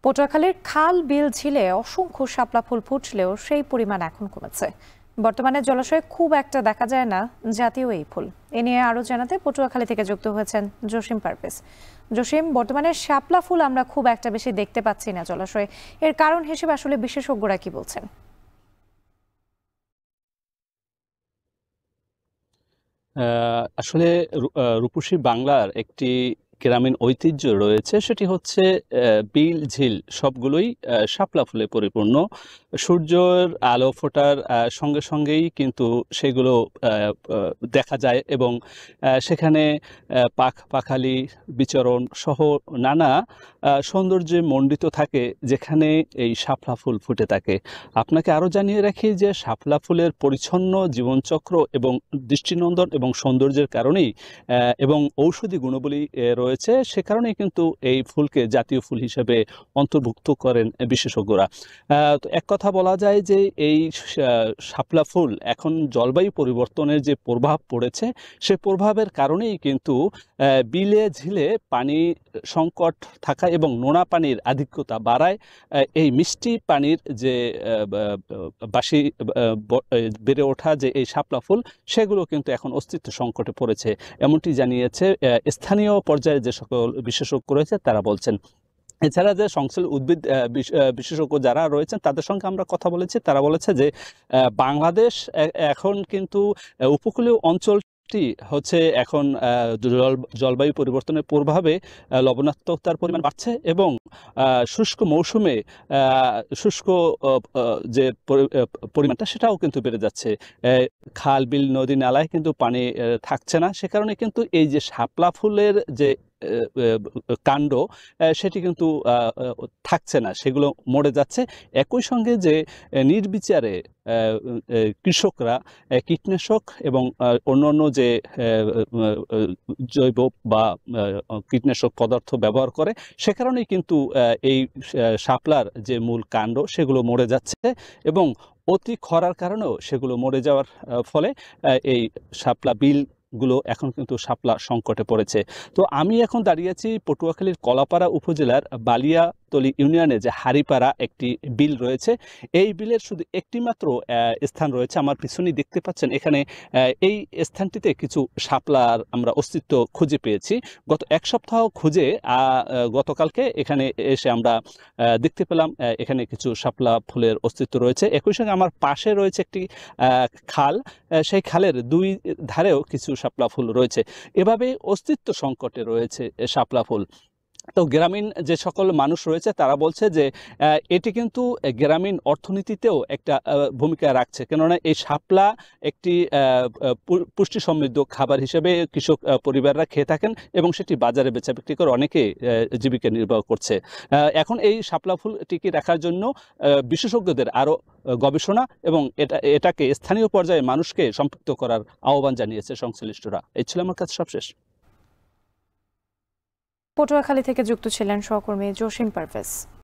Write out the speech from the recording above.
পটুয়াখালীর খাল বিল ঝিলে অসংখ্য শাপলা ফুল ফুটলেও সেই পরিমাণ এখন কমেছে। বর্তমানে জলাশয়ে খুব একটা দেখা যায় না জাতীয় এই ফুল। এ নিয়ে আরো জানাতে পটুয়াখালী থেকে যুক্ত হয়েছেন জসিম পারভেজ। জসিম, বর্তমানে শাপলা ফুল আমরা খুব একটা বেশি দেখতে পাচ্ছি না জলাশয়ে, এর কারণ হিসেবে আসলে বিশেষজ্ঞরা কি বলছেন? আসলে রূপসী বাংলার একটি গ্রামীণ ঐতিহ্য রয়েছে, সেটি হচ্ছে বিল ঝিল সবগুলোই শাপলা ফুলে পরিপূর্ণ। সূর্যের আলো ফোটার সঙ্গে সঙ্গেই কিন্তু সেগুলো দেখা যায় এবং সেখানে পাখালি বিচরণ সহ নানা সৌন্দর্যে মণ্ডিত থাকে, যেখানে এই শাপলা ফুল ফুটে থাকে। আপনাকে আরও জানিয়ে রাখি যে শাপলা ফুলের পরিচ্ছন্ন জীবনচক্র এবং দৃষ্টিনন্দন এবং সৌন্দর্যের কারণেই এবং ঔষধি গুণাবলী রয়েছে, সে কারণেই কিন্তু এই ফুলকে জাতীয় ফুল হিসেবে অন্তর্ভুক্ত করেন বিশেষজ্ঞরা। তো এক কথা বলা যায় যে এই শাপলা ফুল এখন জলবায়ু পরিবর্তনের যে প্রভাব পড়েছে, সে প্রভাবের কারণেই কিন্তু বিলে ঝিলে পানি সংকট থাকা এবং নোনা পানির আধিক্যতা বাড়ায়। এই মিষ্টি পানির যে বাসি বেড়ে ওঠা যে এই শাপলা ফুল, সেগুলো কিন্তু এখন অস্তিত্ব সংকটে পড়েছে, এমনটি জানিয়েছে স্থানীয় পর্যায়ে যে সকল বিশেষজ্ঞ রয়েছে তারা বলছেন। এছাড়া যে সংশ্লিষ্ট উদ্ভিদ বিশেষজ্ঞ যারা রয়েছেন তাদের সঙ্গে আমরা কথা বলেছি, তারা বলেছে যে বাংলাদেশ এখন কিন্তু উপকূলীয় অঞ্চল হচ্ছে এখন জলবায়ু পরিবর্তনের প্রভাবে লবণাক্ততার পরিমাণ বাড়ছে এবং শুষ্ক মৌসুমে শুষ্ক যে পরিমাণটা সেটাও কিন্তু বেড়ে যাচ্ছে। খাল বিল নদী নালায় কিন্তু পানি থাকছে না, সে কারণে কিন্তু এই যে শাপলা ফুলের যে কাণ্ড সেটি কিন্তু থাকছে না, সেগুলো মরে যাচ্ছে। একই সঙ্গে যে নির্বিচারে কৃষকরা কীটনাশক এবং অন্যান্য যে জৈব বা কীটনাশক পদার্থ ব্যবহার করে, সে কারণেই কিন্তু এই শাপলার যে মূল কাণ্ড সেগুলো মরে যাচ্ছে এবং অতি খরার কারণেও সেগুলো মরে যাওয়ার ফলে এই শাপলা বিলগুলো এখন কিন্তু শাপলা সংকটে পড়েছে। তো আমি এখন দাঁড়িয়ে আছি পটুয়াখালীর কলাপাড়া উপজেলার বালিয়াতলী ইউনিয়নে যে হারিপাড়া একটি বিল রয়েছে, এই বিলের শুধু একটি মাত্র স্থান রয়েছে আমার পিছনেই দেখতে পাচ্ছেন। এখানে এই স্থানটিতে কিছু শাপলার আমরা অস্তিত্ব খুঁজে পেয়েছি। গত এক সপ্তাহ খুঁজে গতকালকে এখানে এসে আমরা দেখতে পেলাম এখানে কিছু শাপলা ফুলের অস্তিত্ব রয়েছে। একই সঙ্গে আমার পাশে রয়েছে একটি খাল, সেই খালের দুই ধারেও কিছু শাপলা ফুল রয়েছে। এভাবে অস্তিত্ব সংকটে রয়েছে শাপলা ফুল। তো গ্রামীণ যে সকল মানুষ রয়েছে তারা বলছে যে এটি কিন্তু গ্রামীণ অর্থনীতিতেও একটা ভূমিকা রাখছে, কেননা এই শাপলা একটি পুষ্টি সমৃদ্ধ খাবার হিসেবে কৃষক পরিবাররা খেয়ে থাকেন এবং সেটি বাজারে বেচা বিক্রি করে অনেকে জীবিকা নির্বাহ করছে। এখন এই শাপলা ফুল টিকিয়ে রাখার জন্য বিশেষজ্ঞদের আরও গবেষণা এবং এটাকে স্থানীয় পর্যায়ে মানুষকে সম্পৃক্ত করার আহ্বান জানিয়েছে সংশ্লিষ্টরা। এই ছিল আমার কাছে সবশেষ। পটুয়াখালী থেকে যুক্ত ছিলেন সহকর্মী জসিম পারভেজ।